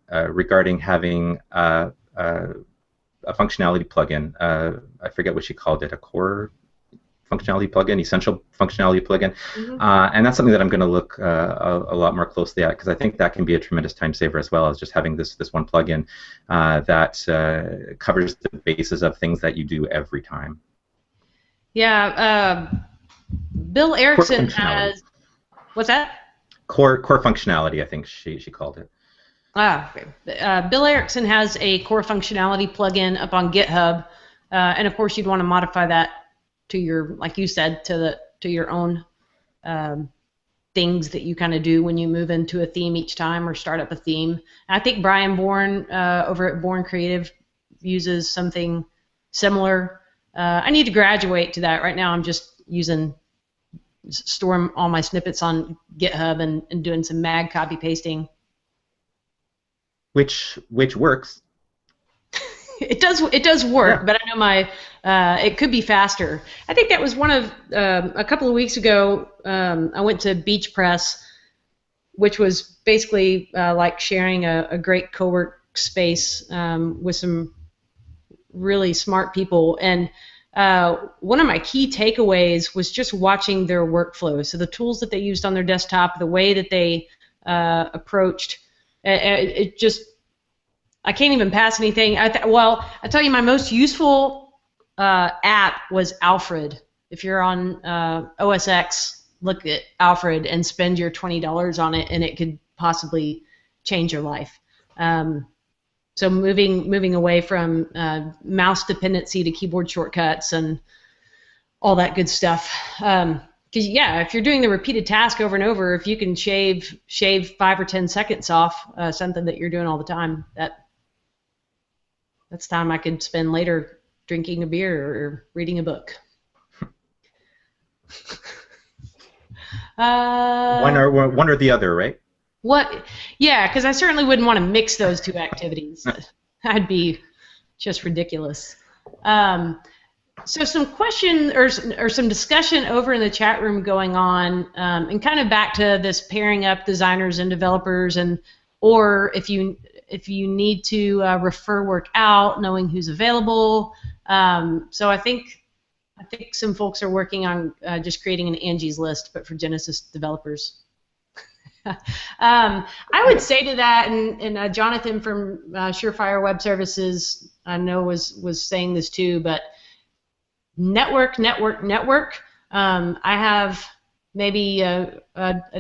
regarding having a functionality plugin. I forget what she called it, a core functionality plugin, essential functionality plugin,
Mm-hmm.
and that's something that I'm going to look a lot more closely at, because I think that can be a tremendous time saver as well as just having this one plugin that covers the basis of things that you do every time.
Yeah, Bill Erickson has. What's that?
Core functionality, I think she called it.
Okay. Bill Erickson has a core functionality plugin up on GitHub, and of course you'd want to modify that to your, like you said, to your own things that you kind of do when you move into a theme each time or start up a theme. I think Brian Bourne over at Bourne Creative uses something similar. I need to graduate to that. Right now I'm just storing all my snippets on GitHub and doing some mag copy pasting.
Which works.
It does work,
yeah.
But I know it could be faster. I think that was one of a couple of weeks ago. I went to Beach Press, which was basically like sharing a great co-work space with some really smart people. And one of my key takeaways was just watching their workflow. So the tools that they used on their desktop, the way that they approached. It just, I can't even pass anything. Well, I tell you, my most useful app was Alfred. If you're on OS X, look at Alfred and spend your $20 on it, and it could possibly change your life. So moving away from mouse dependency to keyboard shortcuts and all that good stuff. Because yeah, if you're doing the repeated task over and over, if you can shave 5 or 10 seconds off something that you're doing all the time, that's time I could spend later drinking a beer or reading a book.
One or the other, right?
What? Yeah, because I certainly wouldn't want to mix those two activities. That'd be just ridiculous. So some question or some discussion over in the chat room going on, and kind of back to this pairing up designers and developers, or if you need to refer work out, knowing who's available. So I think some folks are working on just creating an Angie's List, but for Genesis developers. I would say to that, and Jonathan from Surefire Web Services, I know was saying this too, but network. I have maybe a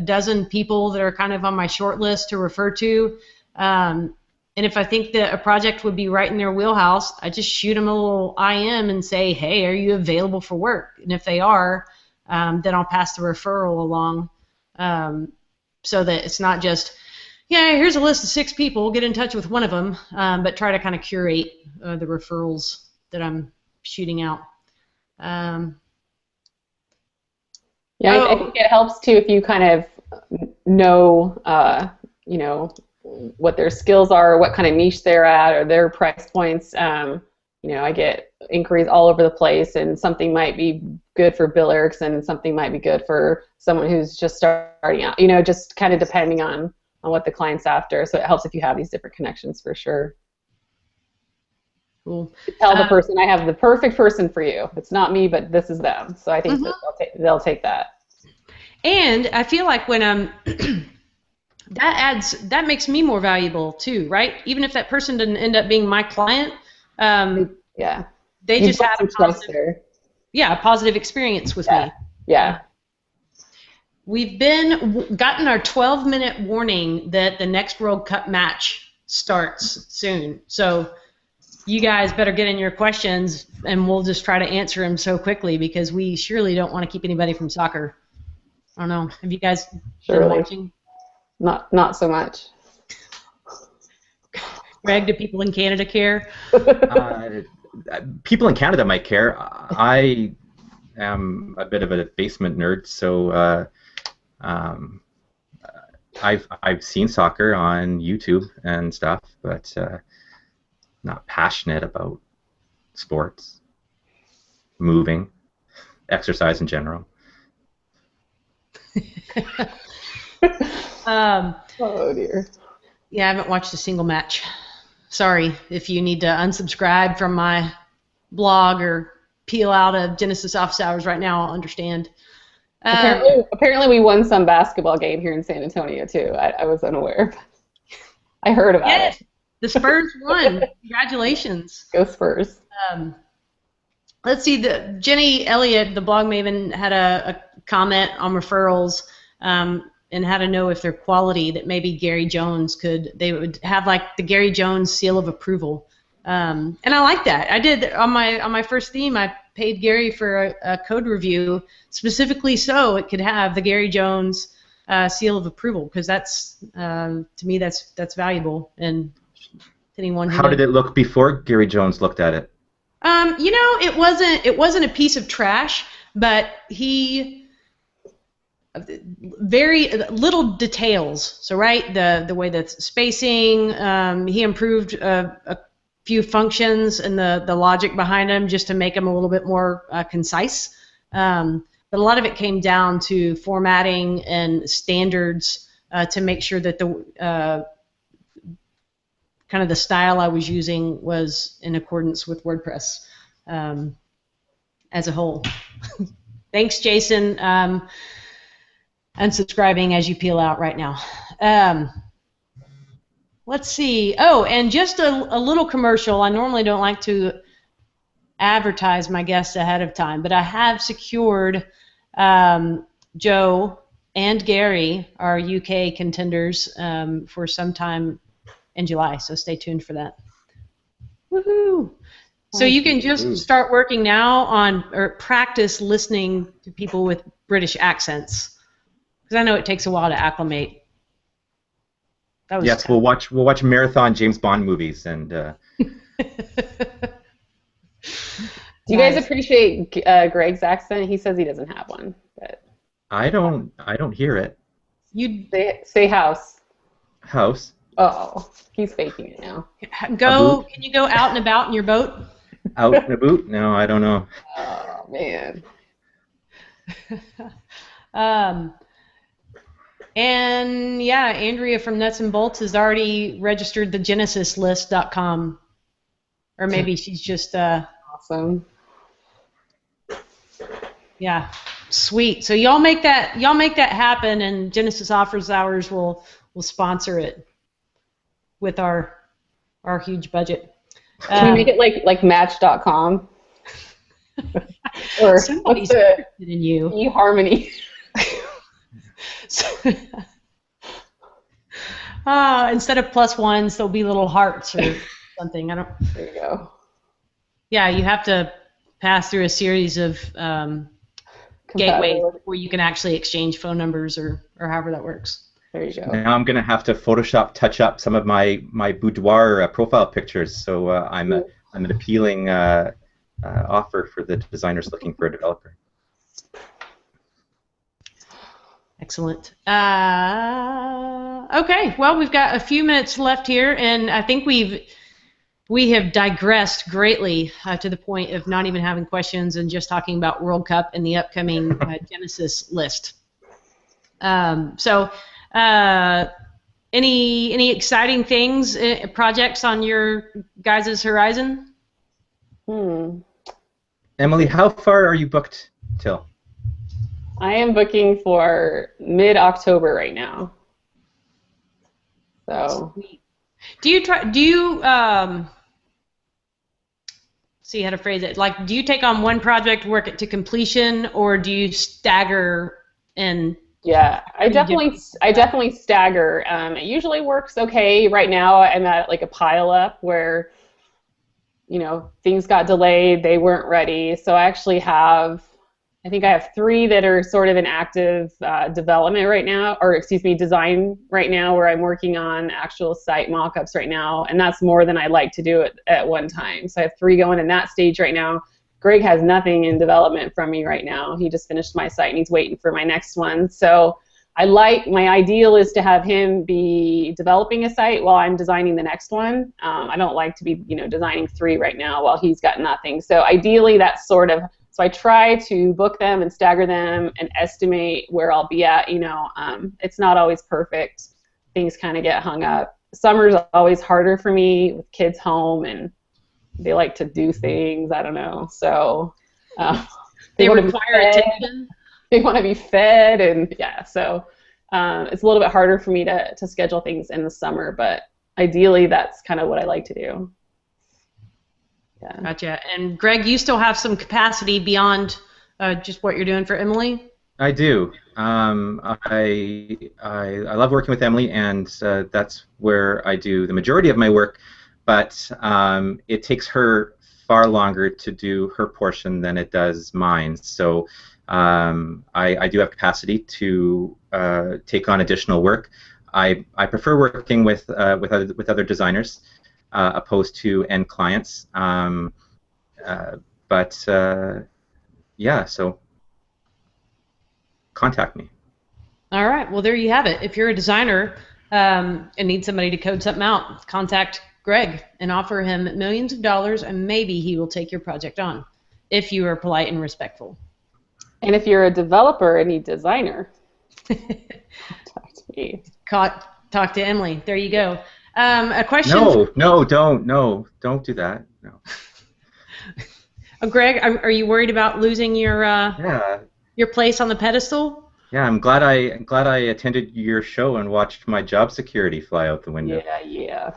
dozen people that are kind of on my short list to refer to. And if I think that a project would be right in their wheelhouse, I just shoot them a little IM and say, hey, are you available for work? And if they are, then I'll pass the referral along, so that it's not just, yeah, here's a list of 6 people, get in touch with one of them, but try to kind of curate the referrals that I'm shooting out.
I think it helps too if you kind of know, what their skills are, what kind of niche they're at, or their price points. I get inquiries all over the place, and something might be good for Bill Erickson, and something might be good for someone who's just starting out. Just kind of depending on what the client's after. So it helps if you have these different connections for sure.
Cool.
Tell the person, I have the perfect person for you. It's not me, but this is them. So I think they'll take that.
And I feel like when that makes me more valuable too, right? Even if that person didn't end up being my client,
yeah,
they just had a positive experience with me.
Yeah.
We've gotten our 12-minute warning that the next World Cup match starts soon. So you guys better get in your questions, and we'll just try to answer them so quickly, because we surely don't want to keep anybody from soccer. I don't know. Have you guys been watching?
Not so much.
Greg, do people in Canada care?
People in Canada might care. I am a bit of a basement nerd, so I've seen soccer on YouTube and stuff, but not passionate about sports, moving, exercise in general.
Oh dear.
Yeah, I haven't watched a single match. Sorry if you need to unsubscribe from my blog or peel out of Genesis office hours right now, I'll understand.
Apparently we won some basketball game here in San Antonio too. I was unaware. I heard about it.
The Spurs won. Congratulations.
Go Spurs.
Let's see. Jenny Elliott, the blog maven, had a comment on referrals and how to know if they're quality. That maybe Gary Jones they would have like the Gary Jones seal of approval. And I like that. I did on my first theme. I paid Gary for a code review specifically so it could have the Gary Jones seal of approval, because that's to me that's valuable. And anyone
how did it look before Gary Jones looked at it?
It wasn't a piece of trash, but very little details. So right, the way that's spacing, he improved a few functions and the logic behind them just to make them a little bit more concise. But a lot of it came down to formatting and standards to make sure that the kind of the style I was using was in accordance with WordPress as a whole. Thanks, Jason. Unsubscribing as you peel out right now. Let's see. Oh, and just a little commercial. I normally don't like to advertise my guests ahead of time, but I have secured Joe and Gary, our UK contenders, for some time in July, so stay tuned for that. Woohoo! So you can just start working now on, or practice listening to people with British accents, because I know it takes a while to acclimate.
Yes, tough. We'll watch marathon James Bond movies and.
Do you guys appreciate Greg's accent? He says he doesn't have one, but.
I don't hear it.
You say house.
House.
Oh, he's faking it now.
Can you go out and about in your boat?
Out and about? No, I don't know.
Oh man.
And yeah, Andrea from Nuts and Bolts has already registered the genesislist.com, or maybe she's just
awesome.
Yeah, sweet. So y'all make that happen, and Genesis Offers Hours will sponsor it with our huge budget.
Can we make it like Match.com? Or
somebody's interested in you.
eHarmony.
Instead of +1s, there'll be little hearts or something.
There you go.
Yeah, you have to pass through a series of gateways where you can actually exchange phone numbers or however that works.
There you go.
Now I'm going to have to Photoshop touch up some of my boudoir profile pictures, so I'm an appealing offer for the designers looking for a developer.
Excellent. Okay, well, we've got a few minutes left here, and I think we have digressed greatly to the point of not even having questions and just talking about World Cup and the upcoming Genesis list. So, any exciting things, projects on your guys' horizon?
Emily, how far are you booked till?
I am booking for mid-October right now. So.
Sweet. See how to phrase it. Like, do you take on one project, work it to completion, or do you stagger and?
Yeah, I definitely stagger. It usually works okay. Right now, I'm at like a pile up where, things got delayed, they weren't ready. So I actually I think I have 3 that are sort of in active development right now, or design right now, where I'm working on actual site mock-ups right now, and that's more than I like to do at one time. So I have 3 going in that stage right now. Greg has nothing in development from me right now. He just finished my site and he's waiting for my next one. So my ideal is to have him be developing a site while I'm designing the next one. I don't like to be designing 3 right now while he's got nothing. So ideally that's so I try to book them and stagger them and estimate where I'll be at. It's not always perfect. Things kind of get hung up. Summer's always harder for me with kids home and they like to do things. I don't know. So
They
want to
require attention.
They want to be fed, and yeah, so it's a little bit harder for me to schedule things in the summer, but ideally that's kind of what I like to do. Yeah.
Gotcha. And Greg, you still have some capacity beyond just what you're doing for Emily?
I do. I love working with Emily, and that's where I do the majority of my work. But it takes her far longer to do her portion than it does mine. So I do have capacity to take on additional work. I prefer working with other designers opposed to end clients. Yeah, so contact me.
All right. Well, there you have it. If you're a designer and need somebody to code something out, contact Greg and offer him millions of dollars, and maybe he will take your project on if you are polite and respectful.
And if you're a developer and need designer, talk to me.
Talk to Emily. There you go. A question.
No, don't do that. No.
Greg, are you worried about losing your place on the pedestal?
Yeah, I'm glad I attended your show and watched my job security fly out the window.
Yeah.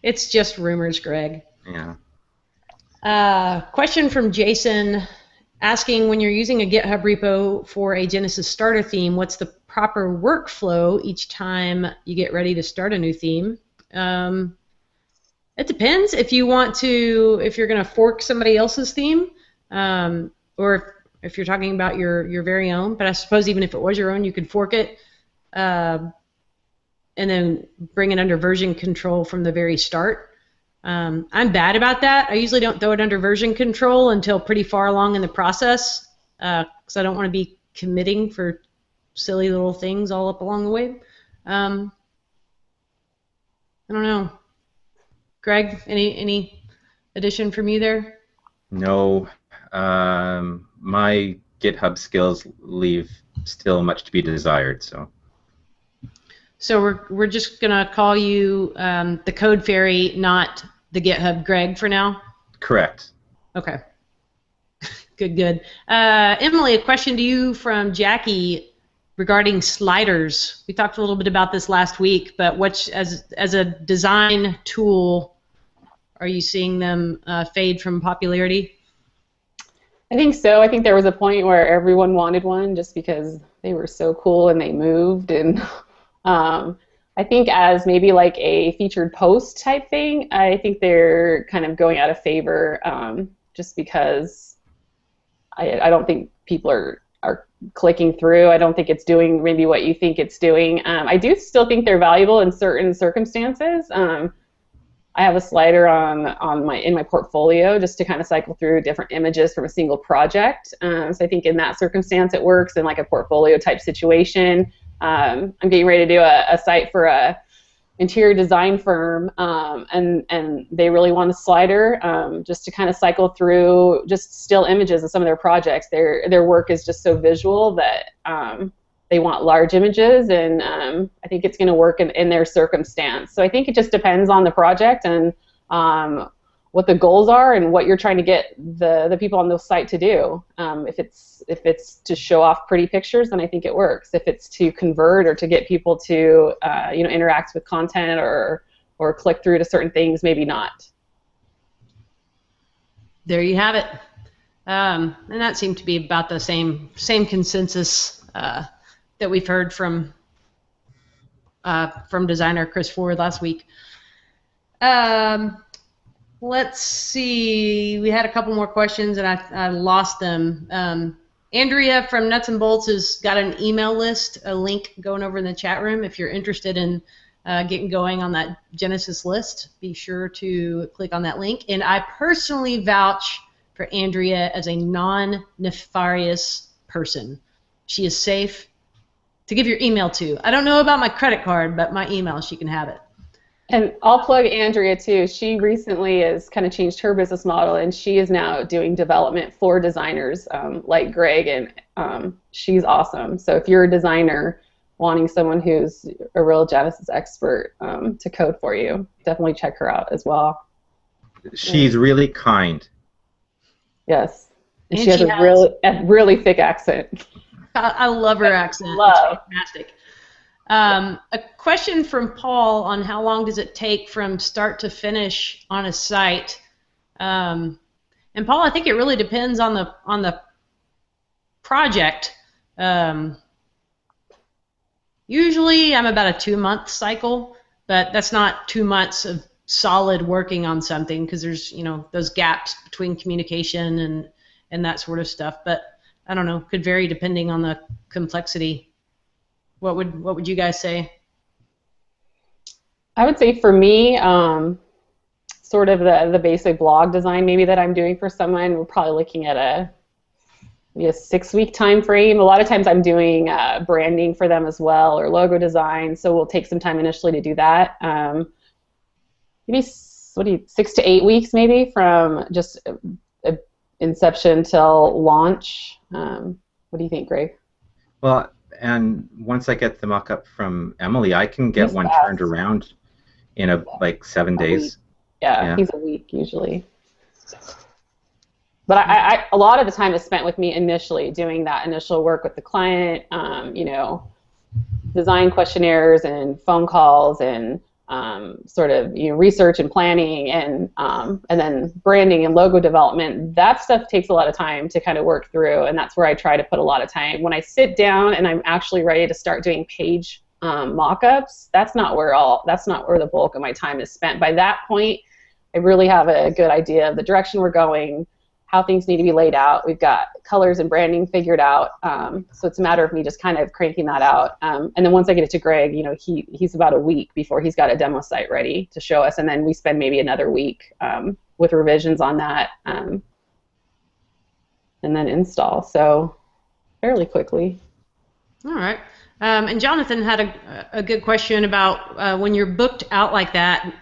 It's just rumors, Greg.
Yeah.
Question from Jason asking, when you're using a GitHub repo for a Genesis starter theme, what's the proper workflow each time you get ready to start a new theme? It depends if you're going to fork somebody else's theme, or if you're talking about your very own. But I suppose even if it was your own, you could fork it and then bring it under version control from the very start. I'm bad about that. I usually don't throw it under version control until pretty far along in the process, because I don't want to be committing for silly little things all up along the way. I don't know. Greg, any addition from you there?
No. My GitHub skills leave still much to be desired.
So we're just gonna call you the Code Fairy, not the GitHub Greg for now?
Correct. Okay.
Good. Emily, a question to you from Jackie regarding sliders. We talked a little bit about this last week, but as a design tool, are you seeing them fade from popularity?
I think so. I think there was a point where everyone wanted one just because they were so cool and they moved. And I think as maybe like a featured post type thing, I think they're kind of going out of favor just because I don't think people are clicking through. I don't think it's doing maybe what you think it's doing. I do still think they're valuable in certain circumstances. I have a slider in my portfolio just to kind of cycle through different images from a single project. So I think in that circumstance it works in like a portfolio type situation. I'm getting ready to do a site for a interior design firm, and they really want a slider just to kind of cycle through just still images of some of their projects. Their work is just so visual that they want large images, and I think it's going to work in their circumstance. So I think it just depends on the project and what the goals are and what you're trying to get the people on the site to do. If it's to show off pretty pictures, then I think it works. If it's to convert or to get people to interact with content or click through to certain things, maybe not.
There you have it. And that seemed to be about the same consensus that we've heard from designer Chris Ford last week. Let's see. We had a couple more questions, and I lost them. Andrea from Nuts and Bolts has got an email list, a link going over in the chat room. If you're interested in getting going on that Genesis list, be sure to click on that link. And I personally vouch for Andrea as a non-nefarious person. She is safe to give your email to. I don't know about my credit card, but my email, she can have it.
And I'll plug Andrea too. She recently has kind of changed her business model, and she is now doing development for designers like Greg, and she's awesome. So if you're a designer wanting someone who's a real Genesis expert to code for you, definitely check her out as well.
She's really kind.
Yes. And
And
she has
she
a
has,
really thick accent.
I love her accent. It's
Love.
fantastic. A question from Paul on how long does it take from start to finish on a site. And Paul, I think it really depends on the project. Usually I'm about a 2-month cycle, but that's not 2 months of solid working on something because there's, those gaps between communication and that sort of stuff. But I don't know, could vary depending on the complexity. What would you guys say?
I would say for me, sort of the basic blog design maybe that I'm doing for someone, we're probably looking at a 6-week time frame. A lot of times I'm doing branding for them as well, or logo design, so we'll take some time initially to do that. Maybe 6 to 8 weeks maybe from just inception till launch. What do you think, Greg?
Well, and once I get the mock-up from Emily, I can get one turned around in like 7 days.
Yeah, he's a week usually. But a lot of the time is spent with me initially doing that initial work with the client, design questionnaires and phone calls and sort of research and planning and then branding and logo development. That stuff takes a lot of time to kind of work through, and that's where I try to put a lot of time. When I sit down and I'm actually ready to start doing page mock-ups, that's not where the bulk of my time is spent. By that point, I really have a good idea of the direction we're going, how things need to be laid out. We've got colors and branding figured out, so it's a matter of me just kind of cranking that out. And then once I get it to Greg, he's about a week before he's got a demo site ready to show us, and then we spend maybe another week with revisions on that, and then install. So fairly quickly.
All right. And Jonathan had a good question about when you're booked out like that,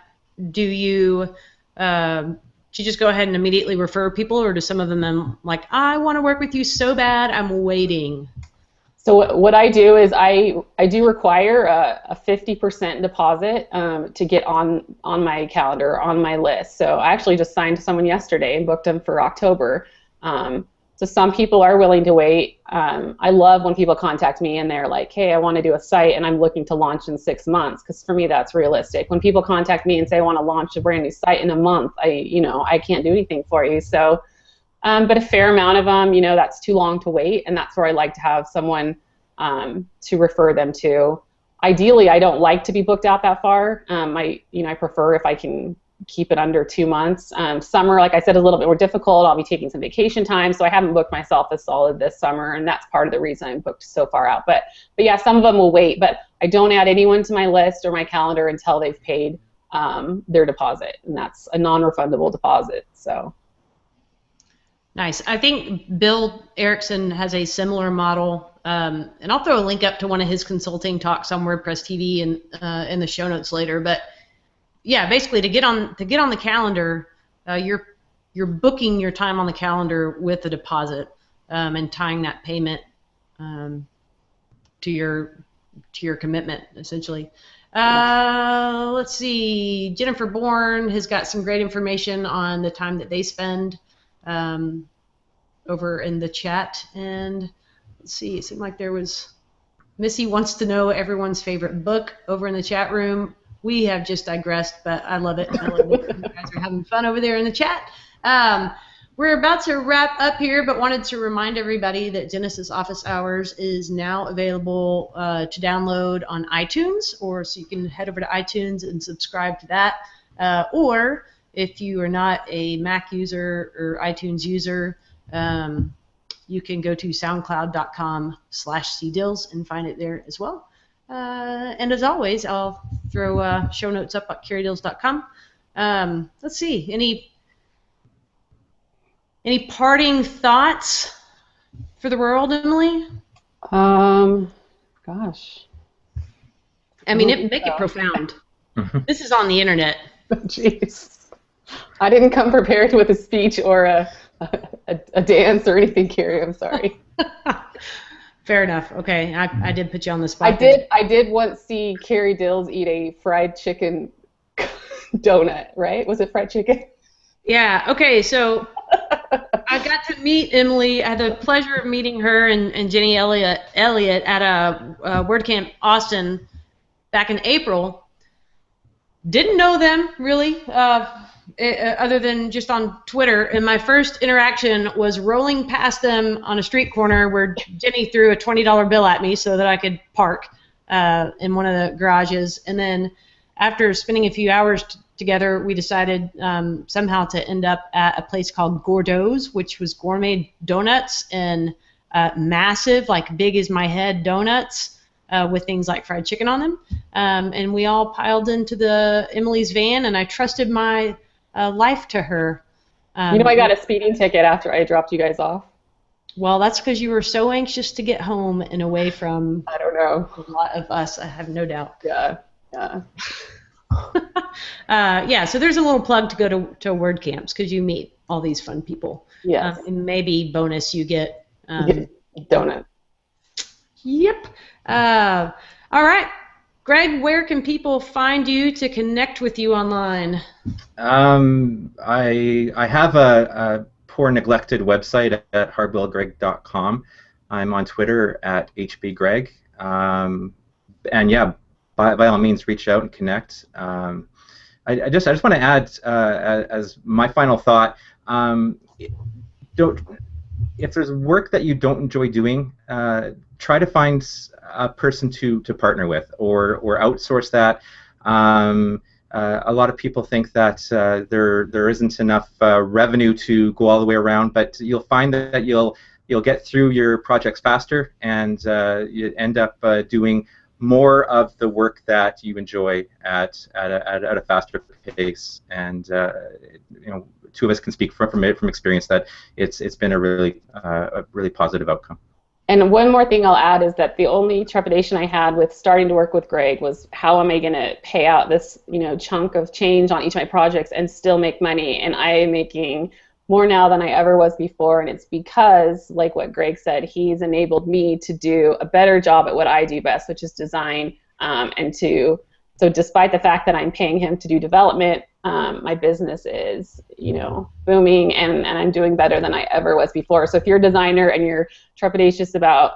do you just go ahead and immediately refer people, or do some of them like, I want to work with you so bad, I'm waiting?
So what I do is I do require a 50% deposit to get on my calendar, on my list. So I actually just signed someone yesterday and booked them for October. So some people are willing to wait. I love when people contact me and they're like, hey, I want to do a site and I'm looking to launch in 6 months, because for me that's realistic. When people contact me and say I want to launch a brand new site in a month, I can't do anything for you. So, but a fair amount of them, that's too long to wait, and that's where I like to have someone to refer them to. Ideally, I don't like to be booked out that far. I prefer if I can keep it under 2 months. Summer, like I said, is a little bit more difficult. I'll be taking some vacation time, so I haven't booked myself as solid this summer, and that's part of the reason I'm booked so far out. But yeah, some of them will wait, but I don't add anyone to my list or my calendar until they've paid their deposit, and that's a non-refundable deposit. So
nice. I think Bill Erickson has a similar model, and I'll throw a link up to one of his consulting talks on WordPress TV and in the show notes later. But yeah, basically to get on the calendar, you're booking your time on the calendar with a deposit and tying that payment to your commitment, essentially. Let's see. Jennifer Bourne has got some great information on the time that they spend over in the chat. And let's see, it seemed like there was Missy wants to know everyone's favorite book over in the chat room. We have just digressed, but I love it. I love it. You guys are having fun over there in the chat. We're about to wrap up here, but wanted to remind everybody that Genesis Office Hours is now available to download on iTunes, or so you can head over to iTunes and subscribe to that. Or if you are not a Mac user or iTunes user, you can go to soundcloud.com/cdills and find it there as well. And as always, I'll throw show notes up at curatedills.com. Let's see, any parting thoughts for the world, Emily?
Gosh.
I mean, make it profound. This is on the internet.
Jeez. I didn't come prepared with a speech or a dance or anything, Carrie. I'm sorry.
Fair enough. Okay, I did put you on the spot.
I did once see Carrie Dills eat a fried chicken donut, right? Was it fried chicken?
Yeah. Okay. So I got to meet Emily. I had the pleasure of meeting her and Jenny Elliott at a WordCamp Austin back in April. Didn't know them really, other than just on Twitter. And my first interaction was rolling past them on a street corner where Jenny threw a $20 bill at me so that I could park in one of the garages. And then after spending a few hours together, we decided somehow to end up at a place called Gordo's, which was gourmet donuts and massive, like big as my head donuts with things like fried chicken on them. And we all piled into the Emily's van, and I trusted my life to her.
I got a speeding ticket after I dropped you guys off.
Well, that's because you were so anxious to get home and away from
I don't know.
a lot of us, I have no doubt.
Yeah.
Yeah, so there's a little plug to go to WordCamps because you meet all these fun people.
Yes.
And maybe bonus you get
donut.
Yep. All right. Greg, where can people find you to connect with you online?
I have a poor neglected website at hardboiledgreg.com. I'm on Twitter at hbgreg. And yeah, by all means, reach out and connect. I just want to add as my final thought. If there's work that you don't enjoy doing, try to find a person to partner with or outsource that. A lot of people think that there isn't enough revenue to go all the way around, but you'll find that you'll get through your projects faster, and you end up doing more of the work that you enjoy at a faster pace. And two of us can speak from experience that it's been a really positive outcome.
And one more thing I'll add is that the only trepidation I had with starting to work with Greg was how am I going to pay out this chunk of change on each of my projects and still make money? And I am making more now than I ever was before, and it's because, like what Greg said, he's enabled me to do a better job at what I do best, which is design. So despite the fact that I'm paying him to do development, my business is, booming, and I'm doing better than I ever was before. So if you're a designer and you're trepidatious about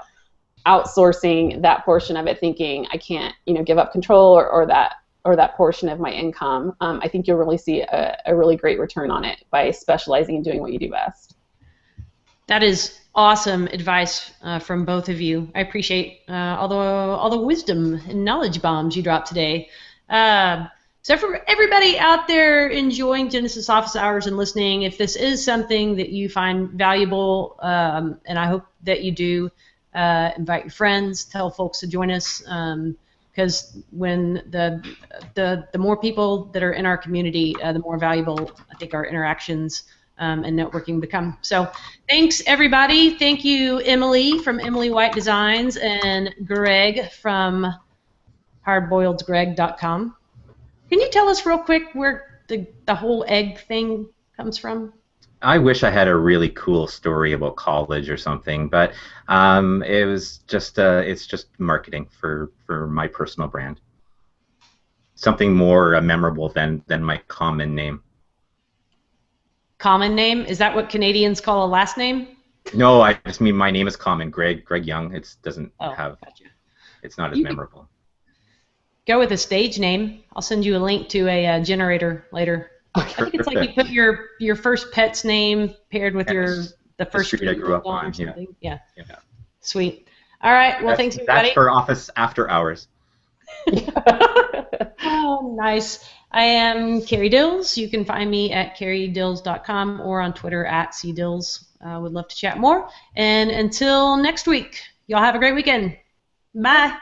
outsourcing that portion of it, thinking I can't, give up control or that portion of my income, I think you'll really see a really great return on it by specializing in doing what you do best.
That is awesome advice from both of you. I appreciate all the wisdom and knowledge bombs you dropped today. So for everybody out there enjoying Genesis Office Hours and listening, if this is something that you find valuable, and I hope that you do, invite your friends, tell folks to join us, because when the more people that are in our community, the more valuable I think our interactions and networking become. So thanks, everybody. Thank you, Emily from Emily White Designs and Greg from hardboiledgreg.com. Can you tell us real quick where the whole egg thing comes from?
I wish I had a really cool story about college or something, but it was just it's just marketing for my personal brand. Something more memorable than my common name.
Common name? Is that what Canadians call a last name?
No, I just mean my name is common, Greg Young. It doesn't have.
Gotcha.
It's not as memorable.
Go with a stage name. I'll send you a link to a generator later. I think it's like you put your first pet's name paired with the first
street I grew up on.
Yeah. Sweet. All right. Well, thanks, everybody.
That's for office after hours.
Oh, nice. I am Carrie Dills. You can find me at carriedills.com or on Twitter at @cdills. Would love to chat more. And until next week, y'all have a great weekend. Bye.